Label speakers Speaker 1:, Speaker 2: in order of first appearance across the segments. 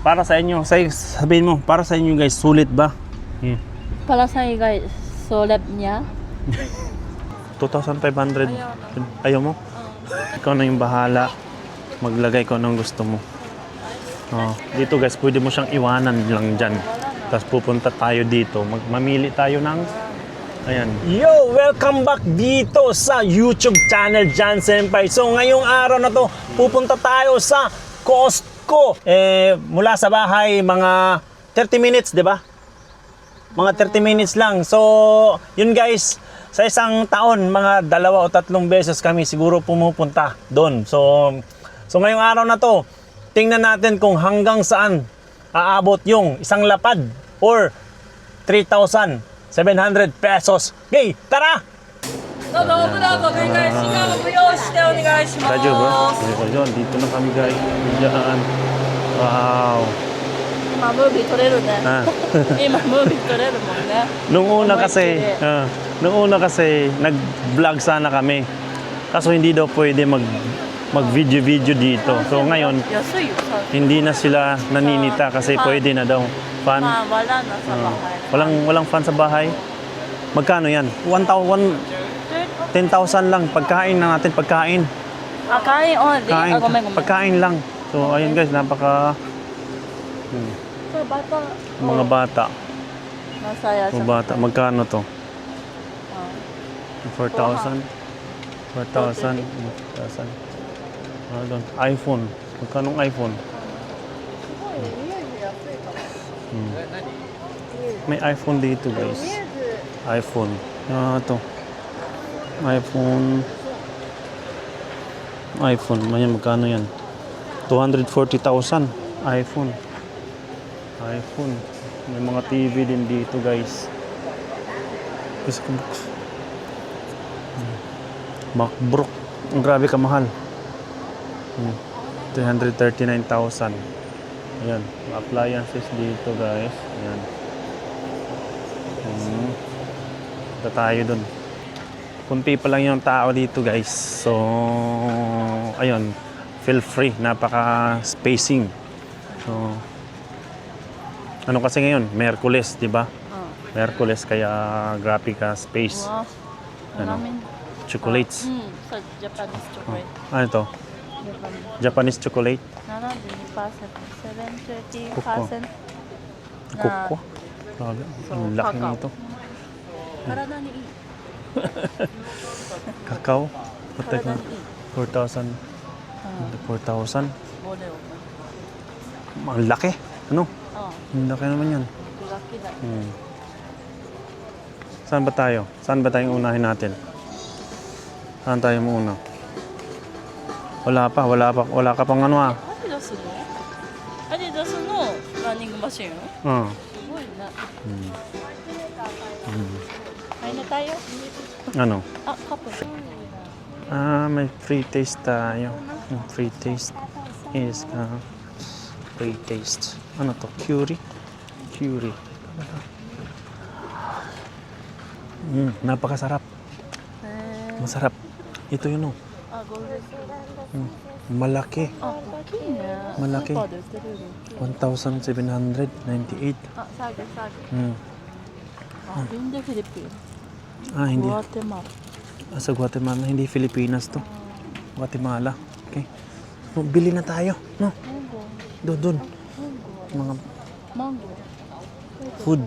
Speaker 1: Para sa inyo, sabihin mo, para sa inyo guys, sulit ba?
Speaker 2: Para sa inyo guys, sulit niya.
Speaker 1: 2,500. Ayaw mo? Ikaw na yung bahala. Maglagay ko ng gusto mo. Oh, dito guys, pwede mo siyang iwanan lang dyan. Tapos pupunta tayo dito. Mamili tayo ng... Ayan. Yo! Welcome back dito sa YouTube channel Jan Senpai. So ngayong araw na to, pupunta tayo sa Costco. Mula sa bahay, mga 30 minutes, di ba? Mga 30 minutes lang. So, yun guys, sa isang taon, mga 2 o 3 beses kami siguro pumupunta doon. So ngayong araw na to, tingnan natin kung hanggang saan aabot yung isang lapad or 3,700 pesos. Okay, tara! Radyo ba? Ayun, dito na kami guys. Diyan. Wow. Nung una kasi nag-vlog sana kami. Kaso hindi daw pwede mag-video dito. So ngayon, hindi na sila naninita kasi pwede na daw. Fan?
Speaker 2: Wala na sa bahay.
Speaker 1: Walang fan sa bahay. Magkano yan? 10,000 lang. Pagkain na natin, pagkain.
Speaker 2: Kain only.
Speaker 1: Pagkain lang. So ayun guys, napaka...
Speaker 2: So, bata.
Speaker 1: Mga bata.
Speaker 2: Masaya sa
Speaker 1: Mga bata. Magkano to? 4,000? 4,000? 4,000. iPhone. Magkano iPhone? May iPhone dito guys. iPhone. Ito. iPhone. Magkano yan? 240,000. iPhone. May mga TV din dito guys. MacBook. Ang grabe kamahal. 339,000. Ayan. Appliances dito guys. Ayan. Punta tayo dun. Kunti pa lang yung tao dito guys. So, ayun. Feel free. Napaka-spacing. So, ano kasi ngayon? Merkules, di ba? Merkules, kaya graphica space. Ano? Chocolates.
Speaker 2: Sa Japanese chocolate.
Speaker 1: Ano ito? Japanese chocolate.
Speaker 2: 72%. 70%.
Speaker 1: Kuko. Grabe. Ang laki nito. Kakao. 4,000. 4,000. Ang laki. Ano? Ang laki naman yan. Saan ba tayo? Saan ba tayong unahin natin? Saan tayo muna? Wala ka pang ano ah.
Speaker 2: Adidas no running machine. Ay na tayo?
Speaker 1: Ano?
Speaker 2: Kapos.
Speaker 1: May free taste tayo. Free taste is free taste. Ano to? Curie? Napakasarap. Masarap. Ito yun oh. Malaki. Malaki. 1,798.
Speaker 2: Sabi. Hindi Philippines.
Speaker 1: Hindi.
Speaker 2: Guatemala.
Speaker 1: Sa Guatemala. Hindi Pilipinas to. Guatemala. Okay. So, bili na tayo. No? Doon. Mga
Speaker 2: Mango.
Speaker 1: food.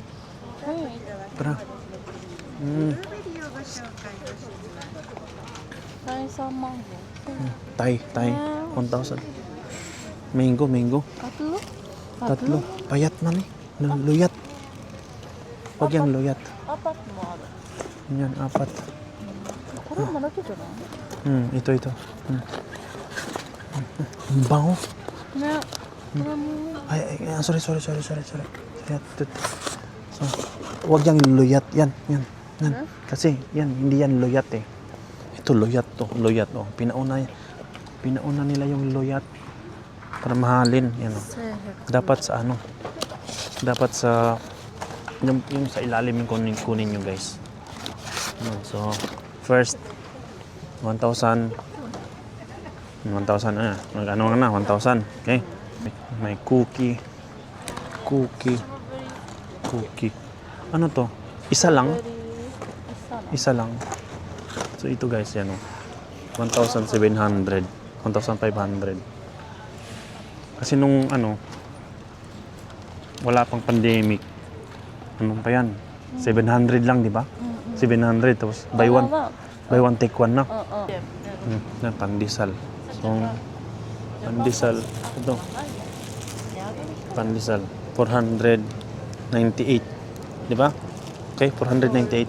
Speaker 1: Tara.
Speaker 2: Tayo sa mango.
Speaker 1: Tay. 1,000. Mango. Tatlo. Payat man eh. Luyat. Huwag yung luyat.
Speaker 2: 4もある。
Speaker 1: Yan, 4.
Speaker 2: これもだけじゃない？
Speaker 1: Ito. Ang bango.
Speaker 2: ね。これも。
Speaker 1: Sorry. So, huwag yung luyat. Yan. Kasi, hindi yan luyat eh. Ito, luyat to. Oh. Pinauna nila yung luyat para mahalin. Yan, oh. Dapat sa yung sa ilalim yung kunin nyo guys. So, first, 1,000. 1,000 na. Mag-ano na, 1,000. Okay? May cookie. Cookie. Cookie. Ano to? Isa lang? Isa lang. So ito guys, yan o. 1,700. 1,500. Kasi nung ano, wala pang pandemic. Ano pa yan? 700 lang, di ba? 700. Tapos buy one take one na. Yan, pandesal. So, pandesal. Ito. Pandesal. 498. Di ba? Okay, 498.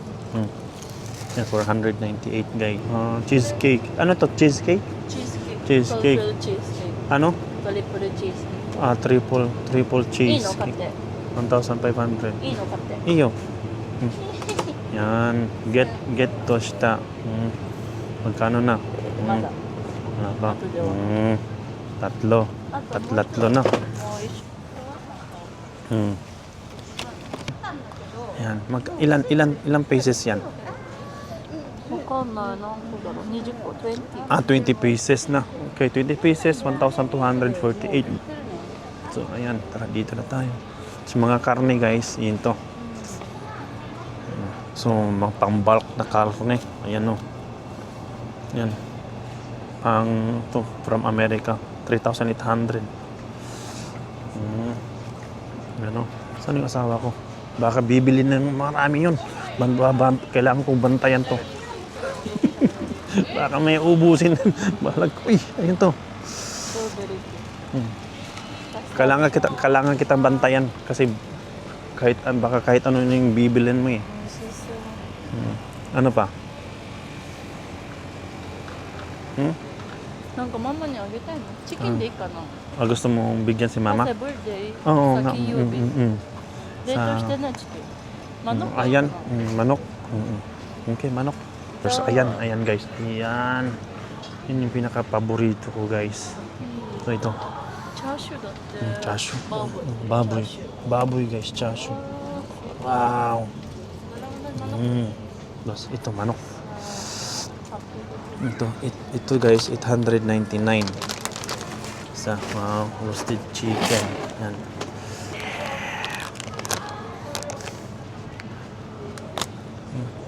Speaker 1: Yan, 498 guys. Cheesecake. Ano to? Cheesecake? Cheesecake.
Speaker 2: Cheesecake.
Speaker 1: Ano?
Speaker 2: Triple cheesecake.
Speaker 1: Triple
Speaker 2: いいの買っ
Speaker 1: cheesecake.
Speaker 2: て。
Speaker 1: 1,500.
Speaker 2: いいの買って。
Speaker 1: Iyo. Yan. Get to shita. Magkano na?
Speaker 2: まだ。
Speaker 1: Ano ba?
Speaker 2: Tatlo daw.
Speaker 1: Tatlo. Tatlo na.
Speaker 2: おいしい。
Speaker 1: Yan. Ilan pieces yan?
Speaker 2: わかんない。何個だろう。20個。20。
Speaker 1: 20 pieces na. Okay, 20 pieces, 1,248. So, ayan. Tara, dito na tayo. Sa mga karne, guys, yun to. So, mga pang-bulk na karne. Ayan, o. Yan. Ang to from America. 3,800. Ano? Saan yung asawa ko? Baka bibili ng marami yun. Kailangan kong bantayan to. Baka may ubusin. Balag ko. Uy, ayun to.
Speaker 2: Strawberry.
Speaker 1: Kailangan kitang bantayan. Kasi baka kahit ano yung bibilin mo eh.
Speaker 2: 美味しそう。
Speaker 1: Ano pa?
Speaker 2: なんかママにあげたいの。チキンでいいかな。
Speaker 1: Gusto mo bigyan si mama?
Speaker 2: Kasi birthday.
Speaker 1: Oo
Speaker 2: sa
Speaker 1: nga.
Speaker 2: Kiyobi. 冷凍してないチキン。manok.
Speaker 1: Ayan, manok. Okay, manok. Tapos ayan guys. Ayan. Yun yung pinaka-paborito ko guys. So ito.
Speaker 2: チャーシューだって。
Speaker 1: Chashu.
Speaker 2: バーボイ。
Speaker 1: Baboy guys, chashu. Wow. Tapos ito, manok. Ito guys, 899. Isa, wow, roasted chicken. Yan.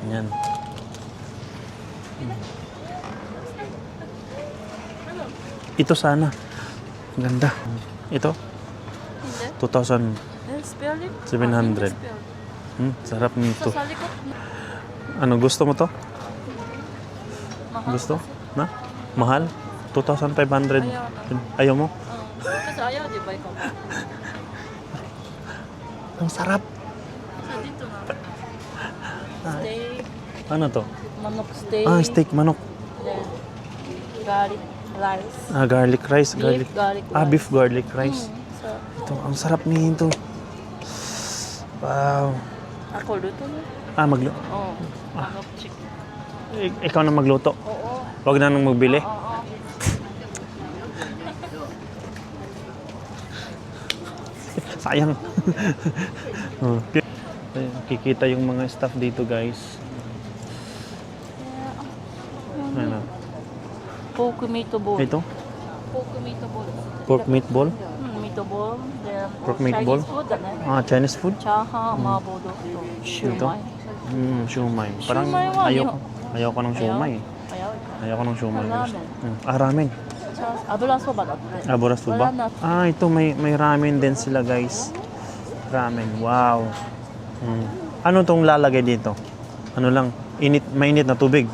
Speaker 1: Yan. Ito sana. Ang ganda. Ito, 2,000.
Speaker 2: スペアリブ。
Speaker 1: 700. Sarap nito.
Speaker 2: Sa likod.
Speaker 1: Ano, gusto mo to?
Speaker 2: Mahal.
Speaker 1: Gusto? Na? Mahal? 2,500. Ayaw mo?
Speaker 2: Kasi ayaw, di ba ikaw?
Speaker 1: Ang sarap.
Speaker 2: Sa dito na. Steak.
Speaker 1: Ano to?
Speaker 2: Manok steak.
Speaker 1: Steak manok.
Speaker 2: Then, garlic rice.
Speaker 1: Garlic rice.
Speaker 2: Beef garlic rice.
Speaker 1: Beef garlic rice.
Speaker 2: So,
Speaker 1: Ito, ang sarap nito. Wow.
Speaker 2: ako luto mo?
Speaker 1: Oo.
Speaker 2: Manok chicken.
Speaker 1: Ikaw na magluto.
Speaker 2: Oo.
Speaker 1: Huwag na nang magbili.
Speaker 2: Oo.
Speaker 1: Sayang. Okay. Kikita yung mga staff dito, guys. Ano?
Speaker 2: Pork meatball.
Speaker 1: Ito?
Speaker 2: Pork meatball.
Speaker 1: Pork meatball?
Speaker 2: Meatball. Then,
Speaker 1: Pork meatball?
Speaker 2: Chinese food だね。
Speaker 1: Chinese food?
Speaker 2: チャーハン、麻婆豆腐とシューマイ。
Speaker 1: Siomay. Parang
Speaker 2: Siomay wa,
Speaker 1: ayoko ng siomay.
Speaker 2: 早いか。
Speaker 1: Ayoko ng siomay.
Speaker 2: Ramen.
Speaker 1: Ramen.
Speaker 2: 油そばだって。
Speaker 1: Aboras po ba?
Speaker 2: Wala na.
Speaker 1: Ito may ramen din sila, guys. Ramen. Wow. Ano tong lalagay dito? Ano lang? Mainit na tubig.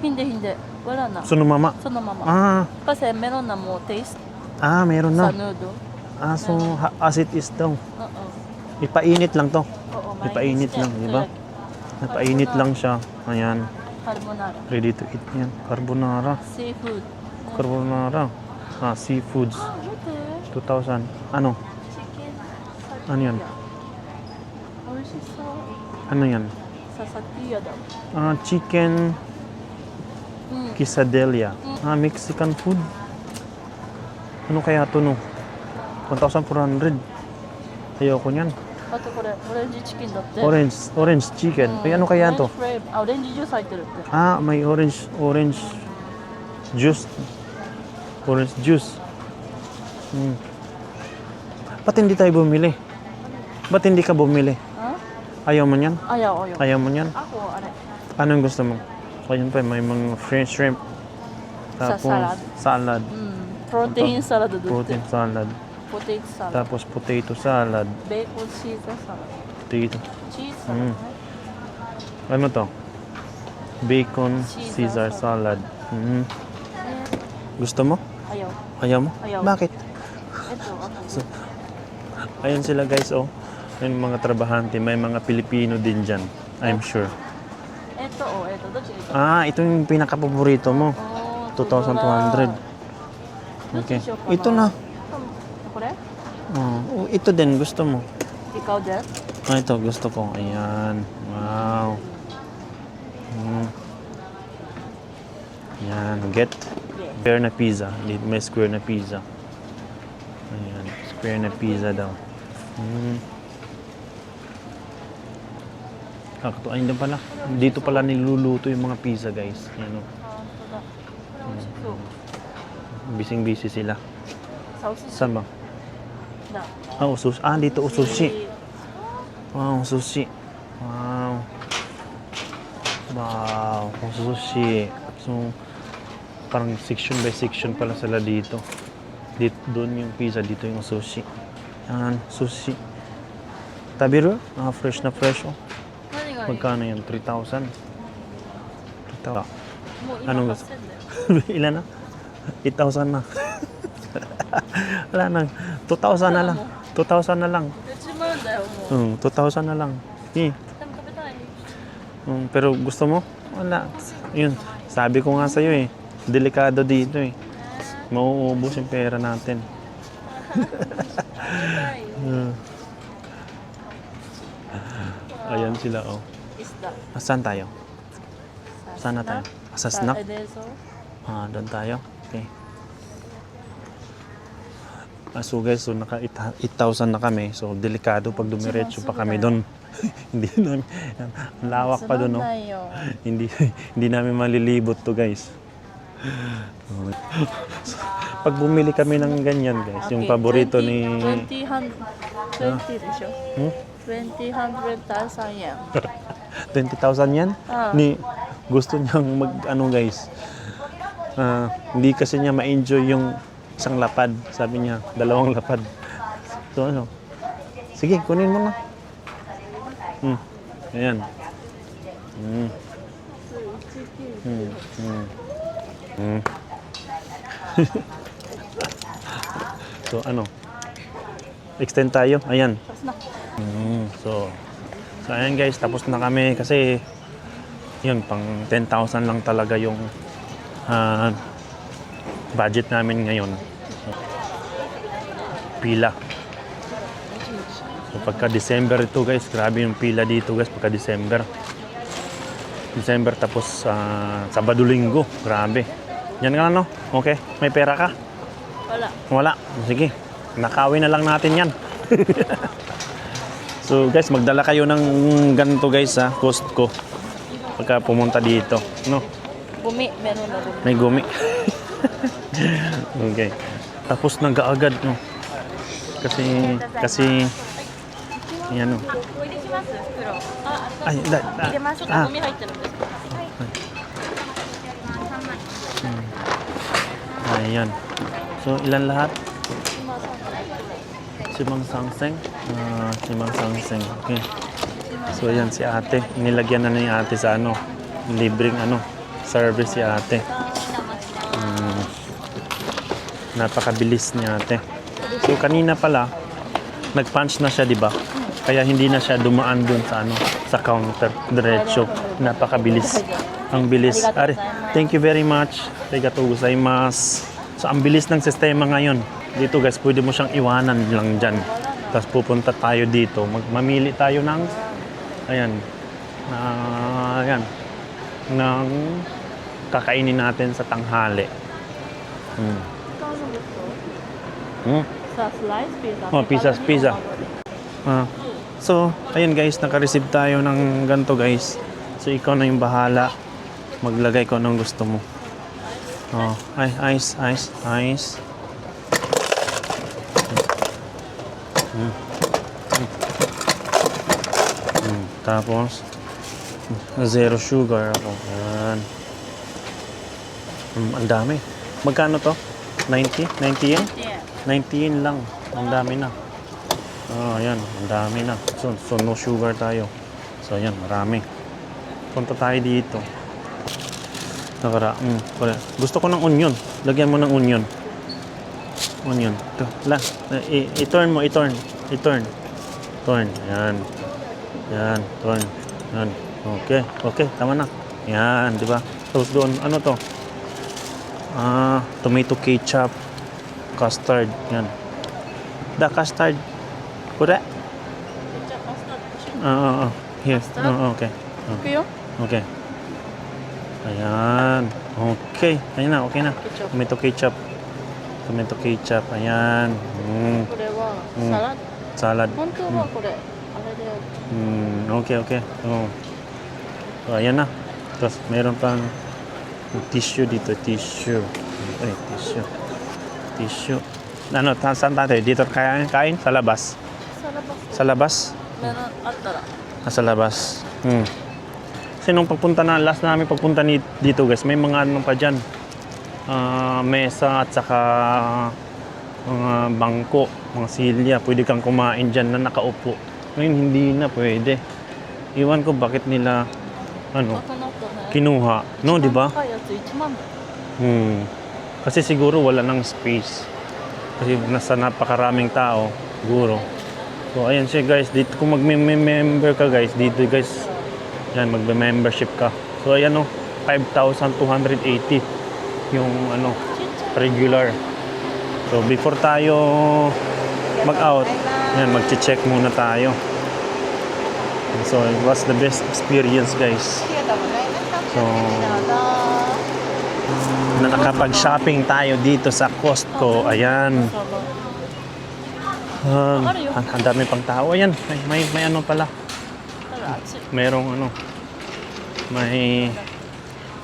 Speaker 2: Hindi. Wala na.
Speaker 1: Sunumama.
Speaker 2: そのまま。 Kasi meron na mo taste
Speaker 1: Meron
Speaker 2: sa
Speaker 1: na.
Speaker 2: noodle.
Speaker 1: So as it is daw.
Speaker 2: Oo.
Speaker 1: Ipainit lang to.
Speaker 2: Oo,
Speaker 1: Ipainit lang, di ba? Napainit lang siya. Ayan.
Speaker 2: Carbonara.
Speaker 1: Ready to eat yan. Carbonara.
Speaker 2: Seafood.
Speaker 1: Carbonara. Seafoods.
Speaker 2: 見て。
Speaker 1: 2,000. Ano?
Speaker 2: Chicken.
Speaker 1: Ano yan?
Speaker 2: 美味しそう。
Speaker 1: Ano yan?
Speaker 2: ささきやだ。
Speaker 1: Chicken
Speaker 2: うん。
Speaker 1: quesadilla. Mexican food. Ano kaya to no? 1,400. Ayoko niyan.
Speaker 2: あとこれオレンジチキンだって。
Speaker 1: Orange chicken. Ay, ano kaya to?
Speaker 2: オレンジジュース入ってるって。
Speaker 1: May orange juice. Orange juice. Ba't hindi tayo bumili? Ba't hindi ka bumili?
Speaker 2: Huh?
Speaker 1: Ayaw mo niyan?
Speaker 2: Ayaw.
Speaker 1: Ayaw mo niyan?
Speaker 2: Ako, ano?
Speaker 1: Anong gusto mo? Ayun pa, may mga French shrimp. Tapos,
Speaker 2: salad.
Speaker 1: salad.
Speaker 2: Protein salad.
Speaker 1: Protein salad.
Speaker 2: Potato salad.
Speaker 1: Tapos, potato salad.
Speaker 2: Bacon Caesar salad.
Speaker 1: Potato.
Speaker 2: Cheese salad.
Speaker 1: Ano to? Bacon
Speaker 2: Caesar
Speaker 1: Caesar salad. Gusto mo?
Speaker 2: Ayaw.
Speaker 1: Ayaw mo?
Speaker 2: Ayaw.
Speaker 1: Bakit?
Speaker 2: Ito, ako.
Speaker 1: So, ayun sila guys, oh. Yung mga trabahante, may mga Pilipino din dyan. I'm sure.
Speaker 2: Ito, ito. Ito.
Speaker 1: Ah, ito yung pinaka-paborito mo. 2,200. Okay. Ito na.
Speaker 2: Kore?
Speaker 1: Oh, ito din, gusto mo.
Speaker 2: Ikaw din?
Speaker 1: Ah, ito, gusto ko. Ayan. Wow. Ayan, get. Square na pizza. May square na pizza. Ayan, square na pizza daw. Ay, hindi pala. Dito pala niluluto yung mga pizza, guys. Ayan, Bising-busy sila. Saan ba? Sushi. Ah, dito, sushi. Wow, sushi. Wow. Wow, sushi. So, parang section by section pala sila dito. Doon yung pizza, dito yung sushi. Yan, sushi. Tabiru? Ah, fresh na fresh, oh. Magkano yan? 3,000? 3,000. Anong gusto? Ilan na? 8,000 na. Wala na. 2,000 na lang. 2,000 na lang. 2,000 na lang. Pero gusto mo? Wala. Yun. Sabi ko nga sa'yo eh. Delikado dito eh. Mauubos yung pera natin. Ayan sila, oh. Saan tayo? Saan na tayo? Sa snack? Ah, doon tayo? Okay. So guys, so naka 8,000 na kami. So delikado pag dumiretso pa kami doon. Hindi namin, ang lawak pa doon, no? Hindi namin malilibot to, guys. Pag bumili kami ng ganyan, guys, yung paborito ni
Speaker 2: 20 deしょ 20,000 yen
Speaker 1: 20,000 yan? Ni gusto niyang ano, guys. Hindi kasi niya ma-enjoy yung isang lapad. Sabi niya, 2 lapad. So ano? Sige, kunin mo na. Ayan. So ano? Extend tayo. Ayan. So ayan guys, tapos na kami kasi yun, pang 10,000 lang talaga yung budget namin ngayon. Pila. So pagka December ito guys, grabe yung pila dito guys pagka December. December tapos Sabado Linggo, grabe. Yan nga no? Okay, may pera ka? Wala. Sige, nakawin na lang natin yan. So guys, magdala kayo ng ganito guys sa Costco pagka pumunta dito, no?
Speaker 2: Gumi, meron na gumi.
Speaker 1: May gumi. Okay. Tapos nag-aagad, no? Kasi yan, no? Ay,
Speaker 2: Gumi 入ってるんですか?
Speaker 1: Ayan. So, ilan lahat? Si Mang Sangseng. Si Mang Sangseng. Okay. So, ayan si ate. Nilagyan na ni ate sa ano. Libreng ano. Service si ate. Napakabilis ni ate. So, kanina pala, nag-punch na siya, di ba? Kaya hindi na siya dumaan dun sa ano, sa counter. Diretso. Napakabilis. Ang bilis. Are, thank you very much. Arigatou gozaimasu. So, ang bilis ng sistema ngayon. Dito guys, pwede mo siyang iwanan lang dyan. Tapos pupunta tayo dito. Mamili tayo ng, ayan, ng kakainin natin sa tanghali.
Speaker 2: Sa slice pizza.
Speaker 1: Pizza. So, ayun guys, naka-receive tayo ng ganito guys. So, ikaw na yung bahala. Maglagay ko anong gusto mo. Ice. Tapos, zero sugar ako. Yan. Ang dami. Magkano to? 90? 90 yen?
Speaker 2: Yeah.
Speaker 1: 90 yen lang. Ang dami na. Ayan. Ang dami na. So no sugar tayo. So, ayan. Marami. Punta tayo dito. Gusto ko ng onion. Lagyan mo ng onion. Onion. Ito. I-turn mo. I-turn. Turn. Yan. Yan. Turn. Yan. Okay. Okay. Tama na. Yan. Di ba? Tapos doon. Ano to? Tomato ketchup. Custard. Yan. Custard. Correct? Here. Okay.
Speaker 2: Kuyo?
Speaker 1: Okay. Ayan. Okay. Ayan na. Okay na.
Speaker 2: Ketchup.
Speaker 1: Tomato ketchup. Ayan.
Speaker 2: これは
Speaker 1: うん
Speaker 2: サラダ。
Speaker 1: Salad.
Speaker 2: 本当はこれ、あれで
Speaker 1: Okay. So, ayan na. Tapos, meron pang tissue dito. Tissue. Ano, saan tayo? Dito kain? Sa labas?
Speaker 2: サラバス
Speaker 1: Sa labas?
Speaker 2: メロンあったら
Speaker 1: Sa labas. Kasi nung last namin pagpunta dito guys, may mga ano pa dyan. Mesa at saka mga bangko, mga silya. Pwede kang kumain dyan na nakaupo. Ngayon hindi na pwede. Iwan ko bakit nila
Speaker 2: なかなかね
Speaker 1: kinuha. No, di ba?
Speaker 2: 高いやつ1万だよ
Speaker 1: Kasi siguro wala ng space. Kasi nasa napakaraming tao, siguro. So, ayan siya guys. Dito, kung mag-member ka guys, dito guys, yan, magbe-membership ka. So, ayan o, 5,280 yung ano, regular. So, before tayo mag-out, yan, mag-check muna tayo. So, it was the best experience guys. So, na nakapag-shopping tayo dito sa Costco. Ayan. Ang dami pang tao. Ayan. May ano pala.
Speaker 2: ただ暑い
Speaker 1: Merong ano. May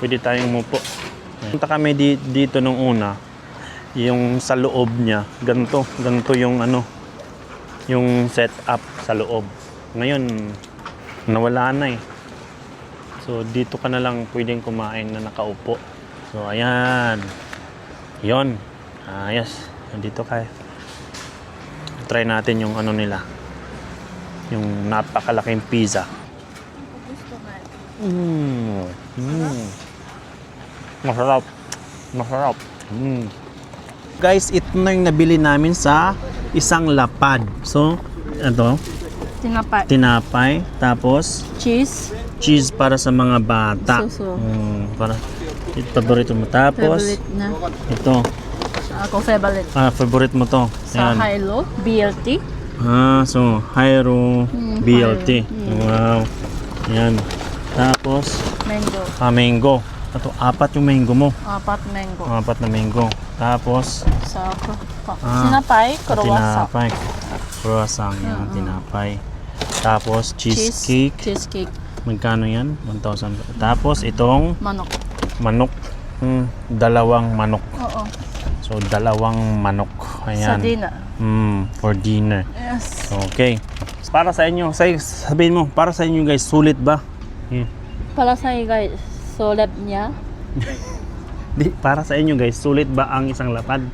Speaker 1: pwede tayong umupo. Punta kami dito nung una. Yung sa loob niya. Ganito yung ano. Yung setup sa loob. Ngayon, nawala na eh. So, dito ka na lang pwedeng kumain na nakaupo. So, ayan. Yon. Yes. Nandito kayo. Try natin yung ano nila. Yung napakalaking pizza.
Speaker 2: gusto nga
Speaker 1: Masarap. Guys, ito na yung nabili namin sa isang lapad. So, ito. Tinapay. Tapos, cheese para sa mga bata.
Speaker 2: So.
Speaker 1: Para ito, paborito mo. Tapos,
Speaker 2: favorite na
Speaker 1: ito.
Speaker 2: ako favorite
Speaker 1: Favorite mo to.
Speaker 2: sa Hilo BLT
Speaker 1: So, Hyro BLT. Wow. Ayan. Tapos,
Speaker 2: mango
Speaker 1: mango. Ito, 4 yung mango mo.
Speaker 2: 4 mango
Speaker 1: 4 na mango. Tapos,
Speaker 2: sa sinapay croissant
Speaker 1: tinapay. Croissant. Yan, tinapay. Tapos, cheesecake. Magkano yan? 1,000. Tapos, itong manok. 2 manok.
Speaker 2: Oo.
Speaker 1: So, 2 manok. Ayan.
Speaker 2: Sa dinner.
Speaker 1: For dinner.
Speaker 2: Yes.
Speaker 1: Okay. Para sa inyo, sabihin mo, para sa inyo guys, sulit ba?
Speaker 2: Para sa guys sulit niya
Speaker 1: Para sa inyo guys, sulit ba ang isang lapad?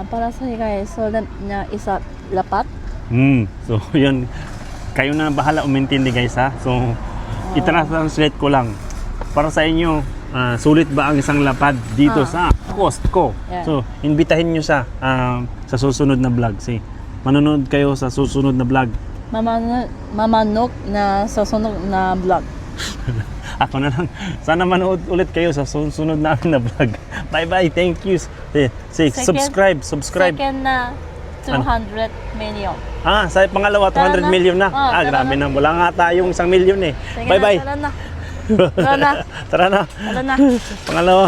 Speaker 2: para sa guys sulit niya isa lapat
Speaker 1: So, yun. Kayo na bahala umintindi guys ha. So, i-translate ko lang. Para sa inyo, sulit ba ang isang lapad dito sa Costco?
Speaker 2: Yeah.
Speaker 1: So, imbitahin nyo sa susunod na vlog. Manonood kayo sa susunod na vlog.
Speaker 2: mamanok na susunod na vlog.
Speaker 1: Ako na lang. Sana manood ulit kayo sa susunod namin na vlog. Bye-bye. Thank you. Subscribe.
Speaker 2: Second na 200 million.
Speaker 1: Sa pangalawa, 200
Speaker 2: Tara na.
Speaker 1: million na.
Speaker 2: Tara
Speaker 1: Grabe
Speaker 2: na.
Speaker 1: na. Wala nga tayong 1 million eh.
Speaker 2: Sige
Speaker 1: Bye-bye.
Speaker 2: na, tara na.
Speaker 1: Tara na.
Speaker 2: Tara na.
Speaker 1: Pangalawa.